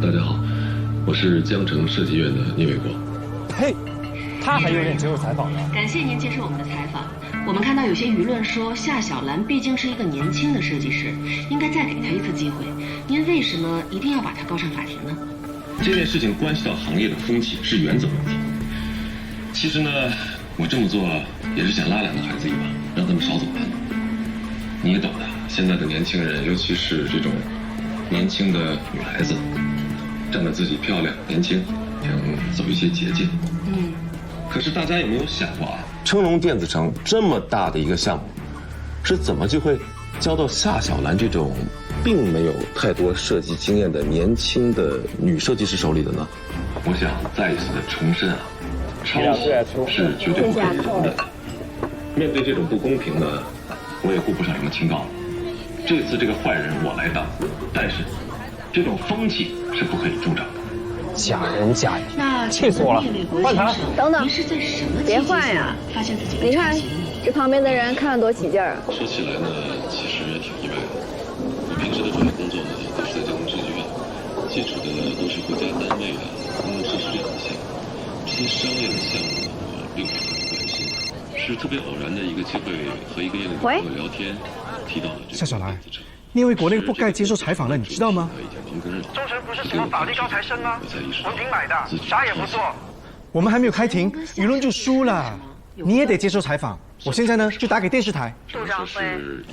大家好，我是江城设计院的聂卫国。嘿，他还有脸接受采访呢？感谢您接受我们的采访。我们看到有些舆论说夏小兰毕竟是一个年轻的设计师，应该再给她一次机会。您为什么一定要把她告上法庭呢？这件事情关系到行业的风气，是原则问题。其实呢，我这么做也是想拉两个孩子一把，让他们少走弯路。你也懂的，现在的年轻人，尤其是这种年轻的女孩子，仗着自己漂亮年轻，想走一些捷径。可是大家有没有想过啊？成龙电子城这么大的一个项目，是怎么就会交到夏小兰这种并没有太多设计经验的年轻的女设计师手里的呢？我想再一次的重申啊，抄袭是绝对不可能的。面对这种不公平呢，我也顾不上什么清高了。这次这个坏人我来当，但是这种风气是不可以助长的。假仁假义，那气死我了！换台，等等，您是在什么别换呀！发现自己你看这旁边的人看得多起劲儿啊！说起来呢，其实也挺意外的。我平时的主要工作呢，都是在江城设计院，接触的都是国家单位的公共设施类的项目。这些商业的项目呢，我并不是很关心。是特别偶然的一个机会，和一个业内朋友聊天，提到了这个夏小兰，聂卫国那个不该接受采访了，你知道吗？中诚不是什么法律高材生吗？文凭买的，啥也不做。我们还没有开庭，舆论就输了。你也得接受采访。我现在呢就打给电视台。杜兆辉，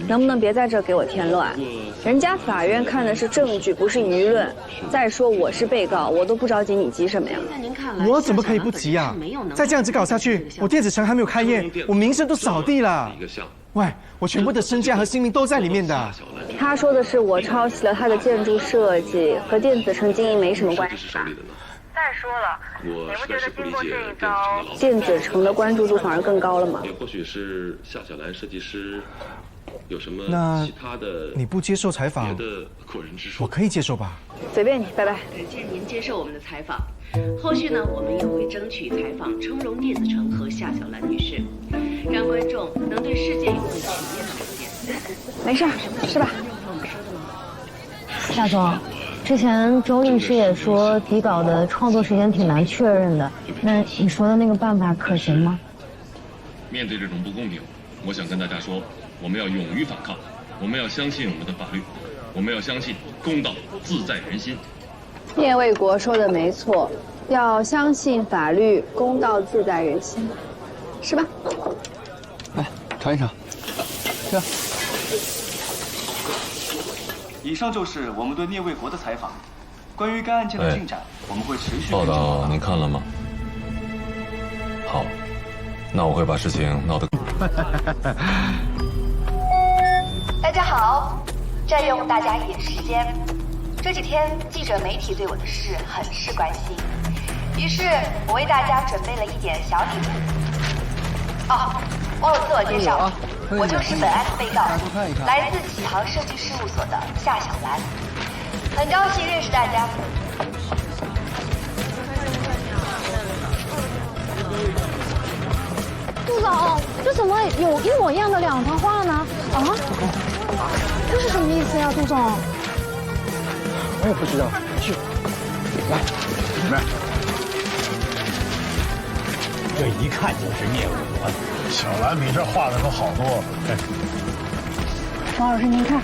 能不能别在这给我添乱？人家法院看的是证据，不是舆论。再说我是被告，我都不着急，你急什么呀？我怎么可以不急啊？再这样子搞下去，我电子城还没有开业，我名声都扫地了。喂，我全部的身价和性命都在里面的。他说的是我抄袭了他的建筑设计，和电子城经营没什么关系吧？再说了，你不觉得经过这一招，电子城的关注度反而更高了吗？也或许是夏小兰设计师有什么其他的，你不接受采访，别的过人之处，我可以接受吧？随便你，拜拜。感谢您接受我们的采访。后续呢，我们也会争取采访成龙电子城和夏小兰女士，让观众能对世界有更全面的了解。没事，是吧？夏总，之前周律师也说底稿的创作时间挺难确认的，那你说的那个办法可行吗？面对这种不公平，我想跟大家说，我们要勇于反抗，我们要相信我们的法律，我们要相信公道自在人心。聂卫国说的没错，要相信法律，公道自在人心，是吧？来尝一尝，这。以上就是我们对聂卫国的采访。关于该案件的进展，我们会持续报道。您看了吗？好，那我会把事情闹得。大家好，占用大家一点时间。这几天记者媒体对我的事很是关心，于是我为大家准备了一点小礼物。哦，忘了自我介绍，我就是本案的被告，来自启航设计事务所的夏小兰，很高兴认识大家。杜总，这怎么有一模一样的两幅画呢？啊，这是什么意思呀，杜总？我也不知道，去，来，里面。这一看就是聂卫国的。小兰比这画的可好多了。王老师，您看，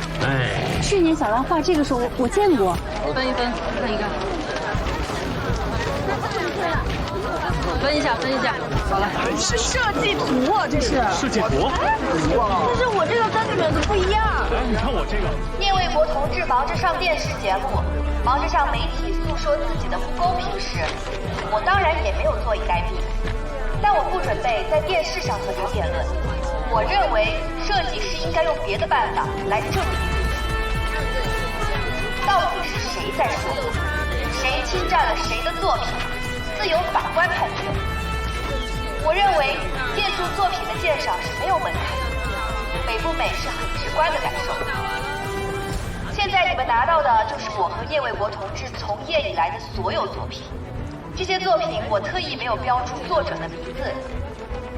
去年小兰画这个时候我见过。分一分，看一看。分一下，分一下。好了，是设计图啊，这是。设计图。但是我这个跟你们的不一样。哎，你看我这个。聂卫国同志忙着上电视节目，忙着向媒体诉说自己的不公平时，我当然也没有坐以待毙。但我不准备在电视上和他辩论。我认为设计师应该用别的办法来证明自己。到底是谁在说谎？谁侵占了谁的作品？自由法官判决。我认为建筑作品的鉴赏是没有门槛的，美不美是很直观的感受。现在你们拿到的就是我和聂卫国同志从业以来的所有作品。这些作品我特意没有标注作者的名字，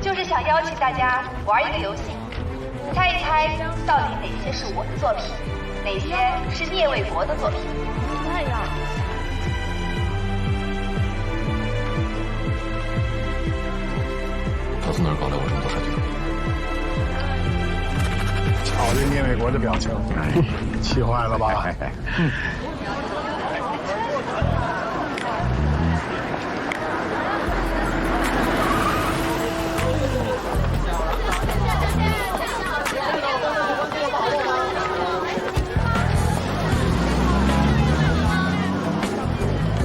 就是想邀请大家玩一个游戏，猜一猜到底哪些是我的作品，哪些是聂卫国的作品。卫国的表情，气坏了吧？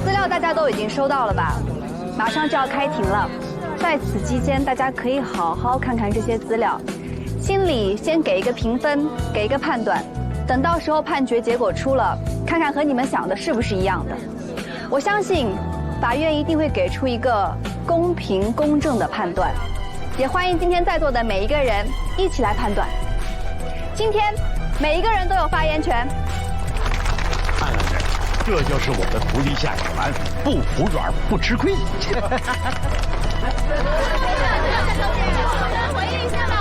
资料大家都已经收到了吧？马上就要开庭了，在此期间，大家可以好好看看这些资料，心里先给一个评分，给一个判断。等到时候判决结果出了，看看和你们想的是不是一样的。我相信，法院一定会给出一个公平公正的判断。也欢迎今天在座的每一个人一起来判断。今天每一个人都有发言权。看看这就是我的徒弟夏小兰，不服软不吃亏。回应一下吧。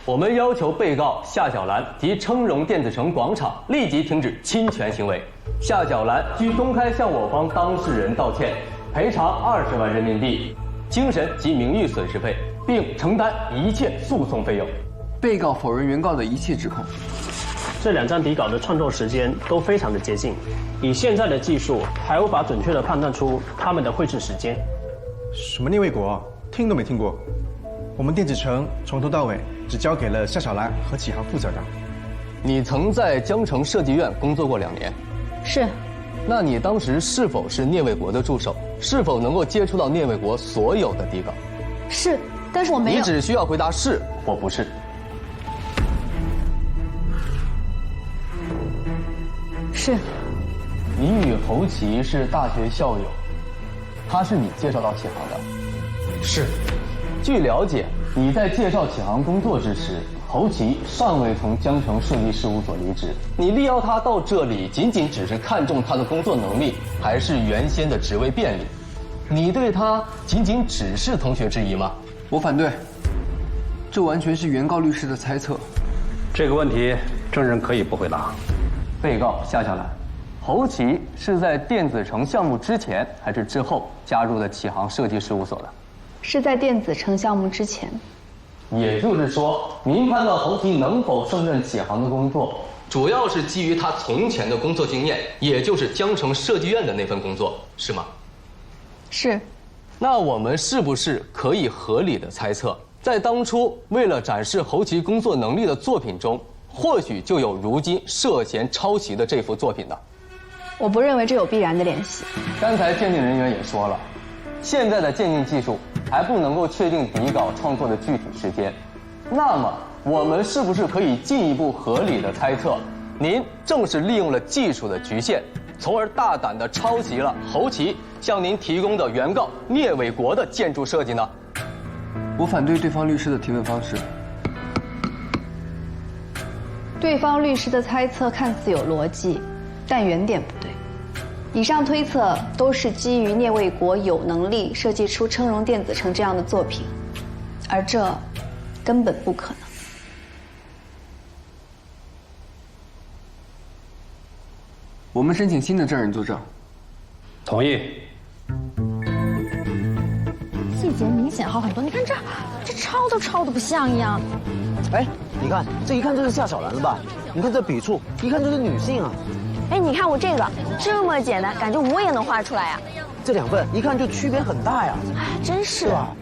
我们要求被告夏小兰及称荣电子城广场立即停止侵权行为。夏小兰需公开向我方当事人道歉，赔偿20万人民币，精神及名誉损失费，并承担一切诉讼费用。被告否认原告的一切指控。这2张底稿的创作时间都非常的接近，以现在的技术还无法准确的判断出他们的绘制时间。什么聂卫国，听都没听过。我们电子城从头到尾只交给了夏小兰和启航负责的。你曾在江城设计院工作过2年。是。那你当时是否是聂卫国的助手？是否能够接触到聂卫国所有的底稿？是，但是我没有。你只需要回答是或不是。是。你与侯奇是大学校友，他是你介绍到启航的。是。据了解，你在介绍启航工作之时，侯奇尚未从江城设计事务所离职。你力邀他到这里，仅仅只是看中他的工作能力，还是原先的职位便利？你对他仅仅只是同学之一吗？我反对，这完全是原告律师的猜测。这个问题，证人可以不回答。被告夏小兰，侯奇是在电子城项目之前还是之后加入的启航设计事务所的？是在电子城项目之前。也就是说，您判断侯奇能否胜任启航的工作，主要是基于他从前的工作经验，也就是江城设计院的那份工作，是吗？是。那我们是不是可以合理的猜测，在当初为了展示侯奇工作能力的作品中，或许就有如今涉嫌抄袭的这幅作品呢？我不认为这有必然的联系。刚才鉴定人员也说了，现在的鉴定技术还不能够确定底稿创作的具体时间，那么我们是不是可以进一步合理的猜测，您正是利用了技术的局限，从而大胆地抄袭了侯奇向您提供的原告聂卫国的建筑设计呢？我反对对方律师的提问方式。对方律师的猜测看似有逻辑，但原点不对。以上推测都是基于聂卫国有能力设计出称荣电子城这样的作品，而这根本不可能。我们申请新的证人作证。同意。细节明显好很多，你看这抄都抄得不像一样。哎，你看这一看就是夏小兰了吧？你看这笔触，一看就是女性啊。哎，你看我这个这么简单，感觉我也能画出来啊。这2份一看就区别很大呀。哎，真是。吧？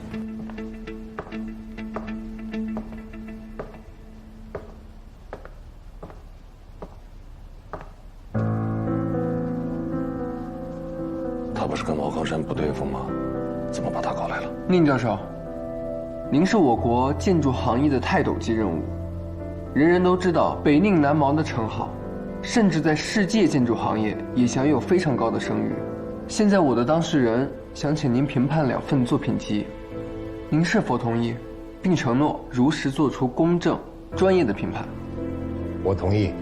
他不是跟毛康山不对付吗？怎么把他搞来了？宁教授，您是我国建筑行业的泰斗级人物，人人都知道北宁南毛的称号。甚至在世界建筑行业也享有非常高的声誉。现在我的当事人想请您评判2份作品集，您是否同意，并承诺如实做出公正、专业的评判？我同意。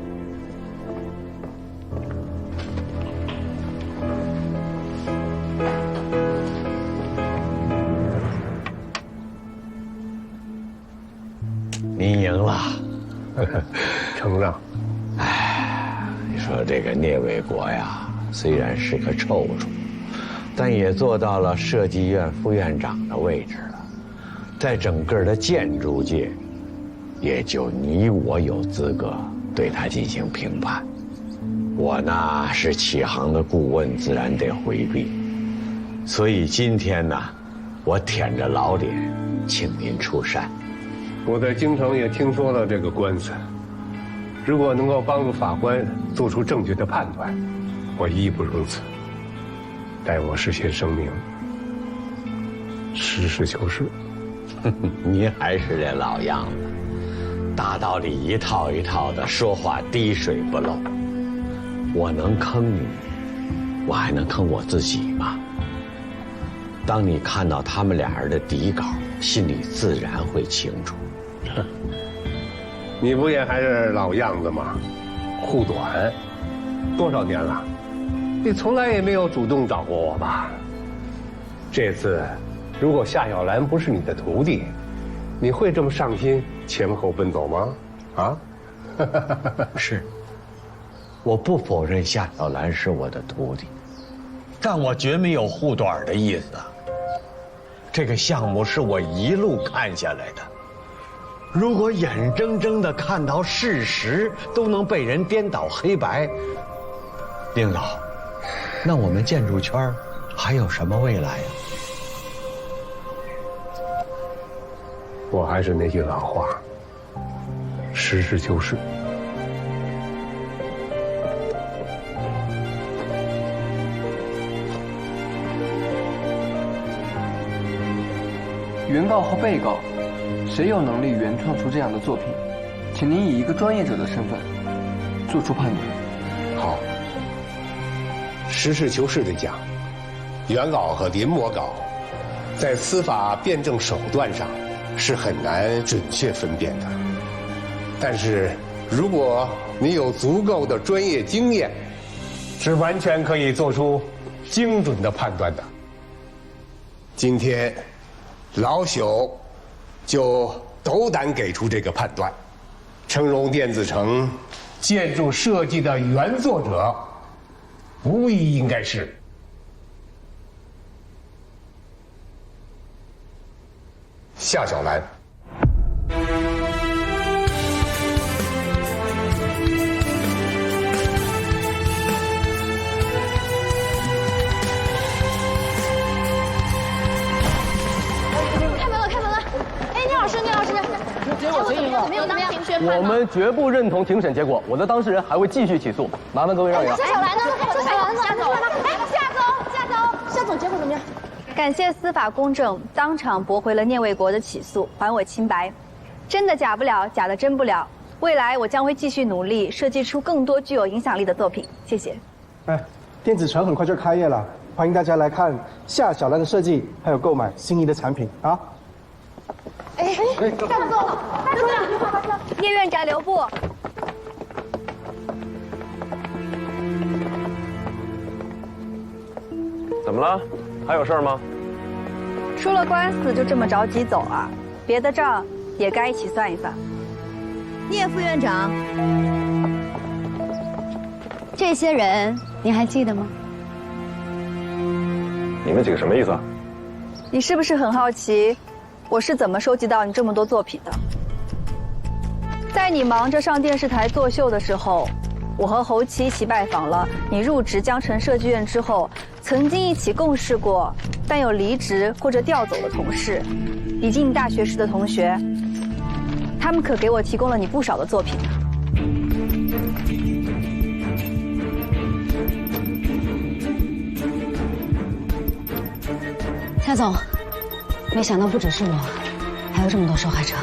您赢了，承让。说这个聂卫国呀，虽然是个臭虫，但也做到了设计院副院长的位置了，在整个的建筑界，也就你我有资格对他进行评判。我呢是启航的顾问，自然得回避。所以今天呢，我舔着老脸请您出山。我在京城也听说了这个官司，如果能够帮助法官做出正确的判断，我义不容辞。但我事先声明，实事求是。您还是这老样子，大道理一套一套的，说话滴水不漏。我能坑你，我还能坑我自己吗？当你看到他们俩人的底稿，心里自然会清楚。你不也还是老样子吗？护短，多少年了？你从来也没有主动找过我吧？这次，如果夏小兰不是你的徒弟，你会这么上心前后奔走吗？啊？是，我不否认夏小兰是我的徒弟，但我绝没有护短的意思。这个项目是我一路看下来的，如果眼睁睁地看到事实都能被人颠倒黑白，领导，那我们建筑圈还有什么未来呀？我还是那句老话，实事求是。原告和被告，谁有能力原创出这样的作品？请您以一个专业者的身份做出判断。好，实事求是地讲，原稿和临摹稿在司法辩证手段上是很难准确分辨的，但是如果你有足够的专业经验，是完全可以做出精准的判断的。今天老朽就斗胆给出这个判断：成荣电子城建筑设计的原作者，无疑应该是夏小兰。我们绝不认同庭审结果，我的当事人还会继续起诉，麻烦各位让一让。夏小兰呢？夏小兰呢？夏总，哎，夏总，结果怎么样？感谢司法公正，当场驳回了聂卫国的起诉，还我清白。真的假不了，假的真不了。未来我将会继续努力，设计出更多具有影响力的作品。谢谢。哎，电子城很快就开业了，欢迎大家来看夏小兰的设计，还有购买心仪的产品啊！哎，夏总，聂院长留步。怎么了？还有事吗？出了官司就这么着急走啊？别的账也该一起算一算。聂副院长，这些人你还记得吗？你们几个什么意思啊？你是不是很好奇，我是怎么收集到你这么多作品的？在你忙着上电视台作秀的时候，我和侯琦一起拜访了你入职江城设计院之后，曾经一起共事过，但有离职或者调走的同事，以及你大学时的同学，他们可给我提供了你不少的作品呢。夏总，没想到不只是我，还有这么多受害者。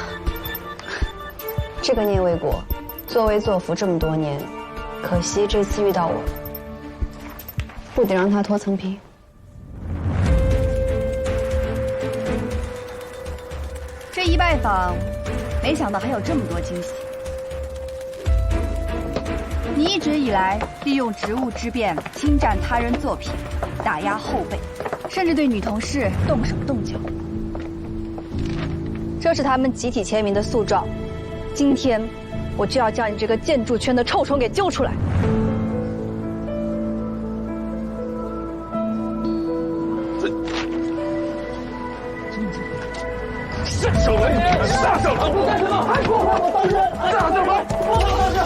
这个聂卫国，作威作福这么多年，可惜这次遇到我，不得让他脱层皮。这一拜访，没想到还有这么多惊喜。你一直以来利用职务之便侵占他人作品，打压后辈，甚至对女同事动手动脚。这是他们集体签名的诉状。今天，我就要将你这个建筑圈的臭虫给揪出来。下手吧，下手吧！干什么？还破坏我当人！下手吧！不能当人！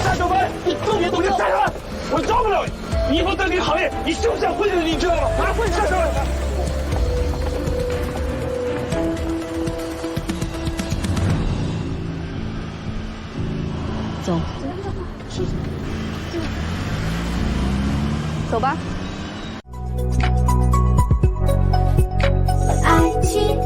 下手吧！你更别动手！下手吧！我饶不了你！你以后在这个行业，你休想混下去，你知道吗？下手！走。走吧。爱情。